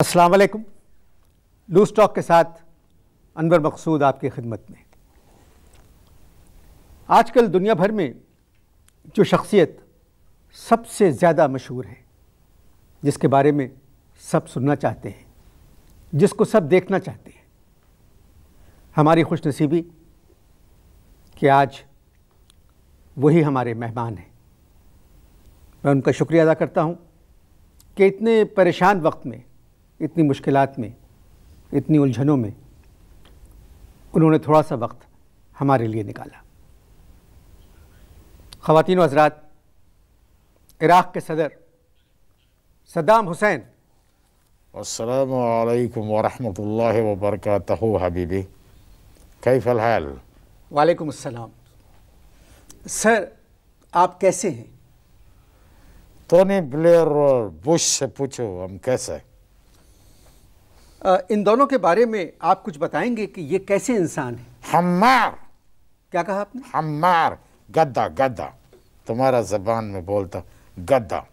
अस्सलाम वालेकुम। Loose talk के साथ अनवर मकसूद आपकी खिदमत में। आजकल दुनिया भर में जो शख्सियत सबसे ज़्यादा मशहूर है, जिसके बारे में सब सुनना चाहते हैं, जिसको सब देखना चाहते हैं, हमारी खुशनसीबी कि आज वही हमारे मेहमान हैं। मैं उनका शुक्रिया अदा करता हूँ कि इतने परेशान वक्त में, इतनी मुश्किलात में, इतनी उलझनों में उन्होंने थोड़ा सा वक्त हमारे लिए निकाला। ख़वातीन व हज़रात, इराक़ के सदर सद्दाम हुसैन। अस्सलामु अलैकुम व रहमतुल्लाहि व बरकातहू हबीबी, कैफ़ल हाल? वालेकुम अस्सलाम। सर, आप कैसे हैं? टोनी ब्लेयर और बुश से पूछो हम कैसे। इन दोनों के बारे में आप कुछ बताएंगे कि ये कैसे इंसान हैं? हम्मार। क्या कहा आपने? हम्मार, गद्दा गद्दा, तुम्हारा ज़बान में बोलता गद्दा।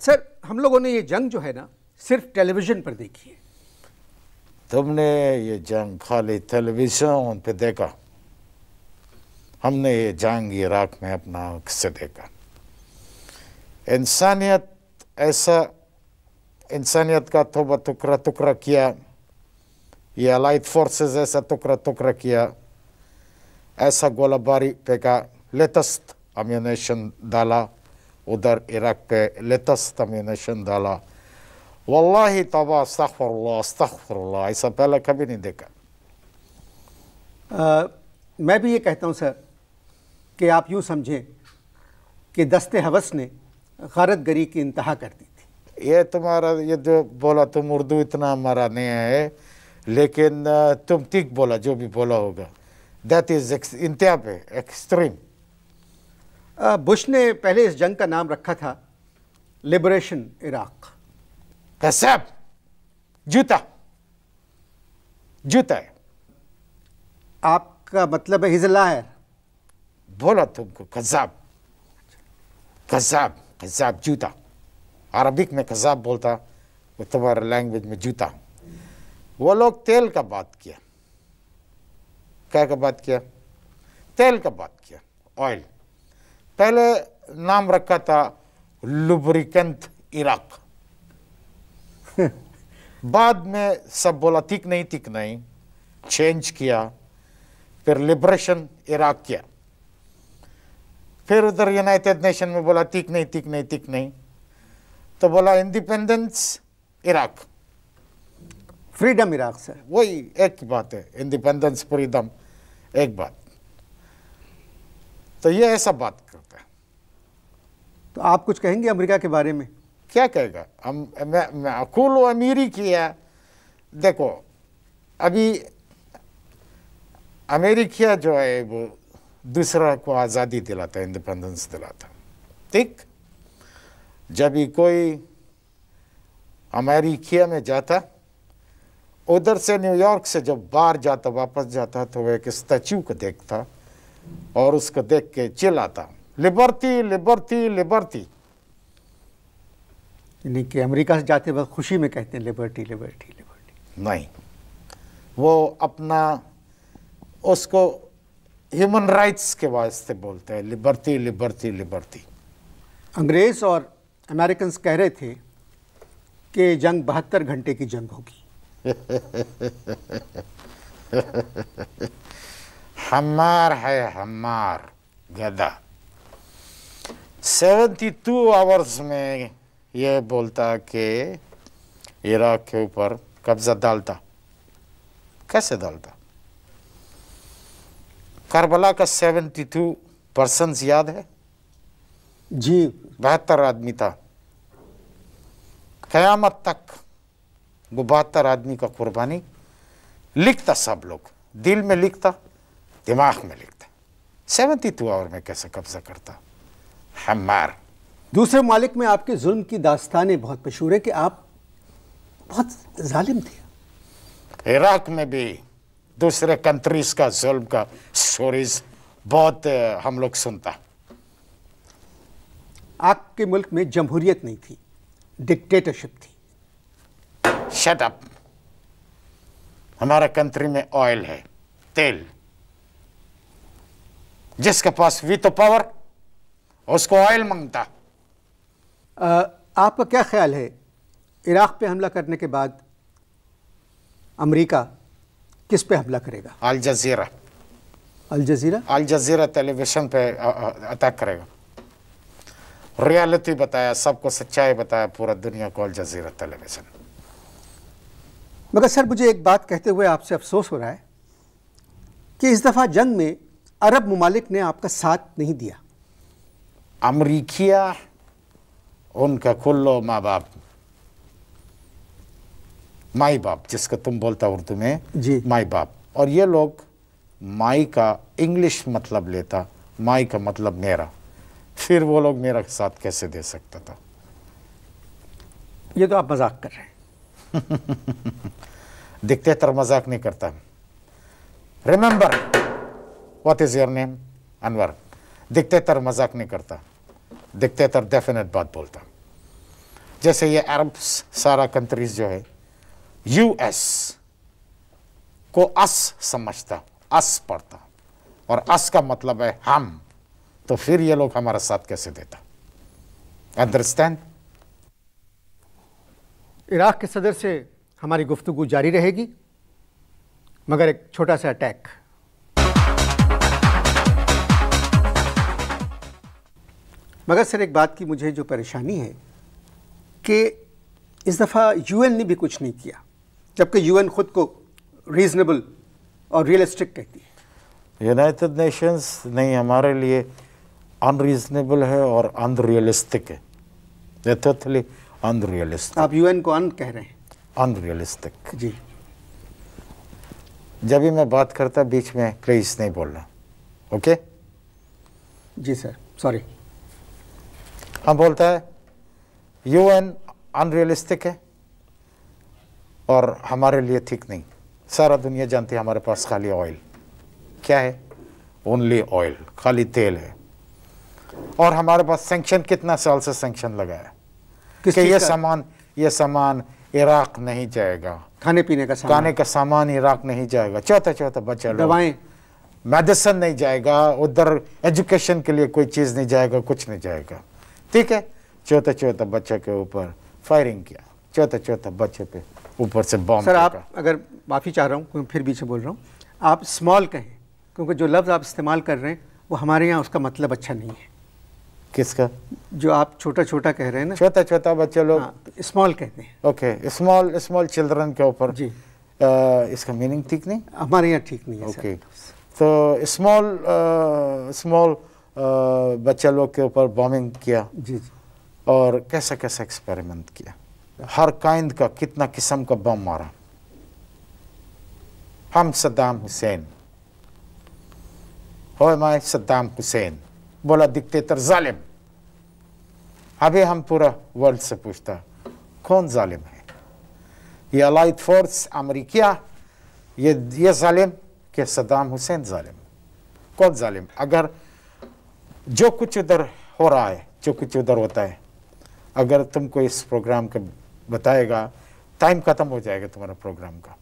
सर, हम लोगों ने ये जंग जो है ना सिर्फ टेलीविज़न पर देखी है। तुमने ये जंग खाली टेलीविज़न पे देखा, हमने ये जंग इराक़ में अपना आँख से देखा। इंसानियत का तोबा टुकड़ा टुकड़ा किया, ये अलाइड फोर्सेस ऐसा टुकड़ा टुकड़ा किया, ऐसा गोलाबारी फेंका, लेटेस्ट अम्यूनेशन डाला उधर इराक़ पे, लेटेस्ट अम्यूनेशन डाला। वल्लाही तौबा, अस्तग़फ़िरुल्लाह, ऐसा पहले कभी नहीं देखा। मैं भी ये कहता हूँ सर कि आप यूँ समझें कि दस्ते हवस ने गारत गरी की इंतहा कर दी थी। ये तुम्हारा ये जो बोला तुम उर्दू इतना हमारा नहीं है, लेकिन तुम ठीक बोला, जो भी बोला होगा दैट इज़ इंतहा पे एक्सट्रीम। बुश ने पहले इस जंग का नाम रखा था लिबरेशन इराक़। कज़ाब, जूता जूता है। आपका मतलब है हिज़लायर? बोला तुमको कज़ाब, कज़ाब कज़ाब जूता। अरबिक में कज़ाब बोलता, वो तुम्हारे लैंग्वेज में जूता। वो लोग तेल का बात किया, क्या का बात किया? तेल का बात किया, ऑयल। पहले नाम रखा था लुब्रिकेंट इराक़, बाद में सब बोला ठीक नहीं, चेंज किया, फिर लिबरेशन इराक़ किया, फिर उधर यूनाइटेड नेशन में बोला ठीक नहीं, तो बोला independence Iraq, freedom Iraq. Sir, वही एक बात है, इंडिपेंडेंस फ्रीडम एक बात। तो ये ऐसा बात करता है। तो आप कुछ कहेंगे अमेरिका के बारे में? क्या कहेगा? मैं अकूल अमीरी किया। देखो, अभी अमेरिका जो है वो दूसरा को आज़ादी दिलाता, इंडिपेंडेंस दिलाता, ठीक? जब भी कोई अमेरिका में जाता, उधर से न्यूयॉर्क से जब बाहर जाता, वापस जाता, तो वह एक स्टैचू को देखता और उसको देख के चिल्लाता, लिबर्टी लिबर्टी लिबर्टी। यानी कि अमेरिका से जाते वक्त खुशी में कहते हैं लिबर्टी लिबर्टी लिबर्टी? नहीं, वो अपना उसको ह्यूमन राइट्स के वास्ते बोलते हैं, लिबर्टी लिबर्टी लिबर्टी। अंग्रेज़ और अमेरिकन्स कह रहे थे कि जंग 72 घंटे की जंग होगी। हमार है, हमार गधा 72 आवर्स में ये बोलता कि इराक़ के ऊपर कब्जा डालता। कैसे डालता? करबला का 72 पर्सन्स याद है जी? 72 आदमी था। क़यामत तक वो 72 आदमी का कुर्बानी लिखता, सब लोग दिल में लिखता, दिमाग में लिखता। 72 आवर में कैसे कब्जा करता? हमार। दूसरे मालिक में आपके जुल्म की दास्तानें बहुत मशहूर है कि आप बहुत जालिम थे। इराक़ में भी दूसरे कंट्रीज़ का जुल्म का स्टोरीज बहुत हम लोग सुनता। आपके मुल्क में जमहूरियत नहीं थी, डिक्टेटरशिप थी। Shut up. हमारे कंट्री में ऑयल है, तेल। जिसके पास वीटो पावर उसको ऑयल मांगता। आपका क्या ख्याल है, इराक पे हमला करने के बाद अमेरिका किस पे हमला करेगा? अल जजीरा। अल जजीरा? अल जजीरा टेलीविजन पे अटैक करेगा। रियलिटी बताया, सबको सच्चाई बताया, पूरा दुनिया को अल जजीरा टेलीविजन। मगर सर, मुझे एक बात कहते हुए आपसे अफसोस हो रहा है कि इस दफ़ा जंग में अरब ममालिक ने आपका साथ नहीं दिया। अमरीकिया उनका कुल्लो माँ बाप, माई बाप जिसको तुम बोलता उर्दू में जी, माई बाप। और ये लोग माई का इंग्लिश मतलब लेता, माई का मतलब मेरा। फिर वो लोग मेरा साथ कैसे दे सकता था? ये तो आप मजाक कर रहे हैं। डिक्टेटर मजाक नहीं करता। Remember what is your name? Anwar. Dictator मजाक नहीं करता, डिक्टेटर डेफिनेट बात बोलता। जैसे ये अरब सारा कंट्रीज जो है, यूएस को अस समझता, अस पढ़ता, और अस का मतलब है हम। तो फिर ये लोग हमारा साथ कैसे देता? अंडरस्टैंड? इराक के सदर से हमारी गुफ्तगू जारी रहेगी, मगर एक छोटा सा अटैक। मगर सर, एक बात की मुझे जो परेशानी है कि इस दफ़ा यूएन ने भी कुछ नहीं किया, जबकि यूएन खुद को रीजनेबल और रियलिस्टिक कहती है। यूनाइटेड नेशंस नहीं, हमारे लिए अनरीजनेबल है और अनरियलिस्टिक है। ये टोटली अनरियलिस्टिक। आप यूएन को अन कह रहे हैं? अनरियलिस्टिक। जी। जब भी मैं बात करता बीच में प्लीज नहीं बोलना, ओके? जी सर, सॉरी। हम बोलता है यूएन अनरियलिस्टिक है और हमारे लिए ठीक नहीं। सारा दुनिया जानती है हमारे पास खाली ऑयल। क्या है? ओनली ऑयल, खाली तेल है। और हमारे पास सैंक्शन, कितना साल से सैंक्शन लगा है कि ये सामान इराक नहीं जाएगा। खाने पीने का सामान, खाने का सामान इराक नहीं जाएगा। चौथा बच्चा, दवाएं, मेडिसिन नहीं जाएगा उधर, एजुकेशन के लिए कोई चीज़ नहीं जाएगा, कुछ नहीं जाएगा। ठीक है, चौथा बच्चे के ऊपर फायरिंग किया, चौथा बच्चे पे ऊपर से बॉम्ब। सर आप, अगर माफ़ी चाह रहा हूँ क्योंकि फिर बीच में बोल रहा हूँ, आप स्मॉल कहें, क्योंकि जो लफ्ज़ आप इस्तेमाल कर रहे हैं वो हमारे यहाँ उसका मतलब अच्छा नहीं है। किसका? जो आप छोटा कह रहे हैं ना, छोटा बच्चे लोग, हाँ, स्मॉल कहते हैं। ओके, स्मॉल चिल्ड्रन के ऊपर जी। इसका मीनिंग ठीक नहीं? हमारे यहाँ ठीक नहीं है। ओके, तो स्मॉल बच्चे लोग के ऊपर बॉम्बिंग किया। जी। और कैसा एक्सपेरिमेंट किया, हर काइंड का, कितना किस्म का बम मारा। हम सद्दाम हुसैन हो, मैं सद्दाम हुसैन बोला डिक्टेटर जालिम। अभी हम पूरा वर्ल्ड से पूछता कौन जालिम है? ये अलाइड फोर्स अमेरिका, ये जालिम कि सद्दाम हुसैन जालिम? कौन जालिम? अगर जो कुछ उधर हो रहा है, जो कुछ उधर होता है, अगर तुमको इस प्रोग्राम का बताएगा, टाइम खत्म हो जाएगा तुम्हारा प्रोग्राम का।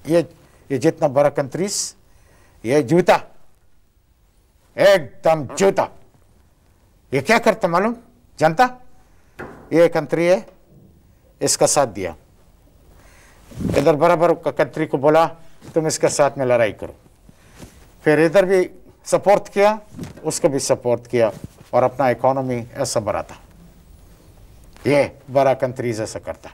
ये जितना बड़ा कंट्रीज, ये जूता, एकदम जूता। ये क्या करता मालूम? जानता? ये कंट्री है, इसका साथ दिया। इधर बराबर कंट्री को बोला तुम इसके साथ में लड़ाई करो, फिर इधर भी सपोर्ट किया, उसको भी सपोर्ट किया, और अपना इकोनॉमी ऐसा बढ़ाता। ये बड़ा कंट्रीज ऐसा करता।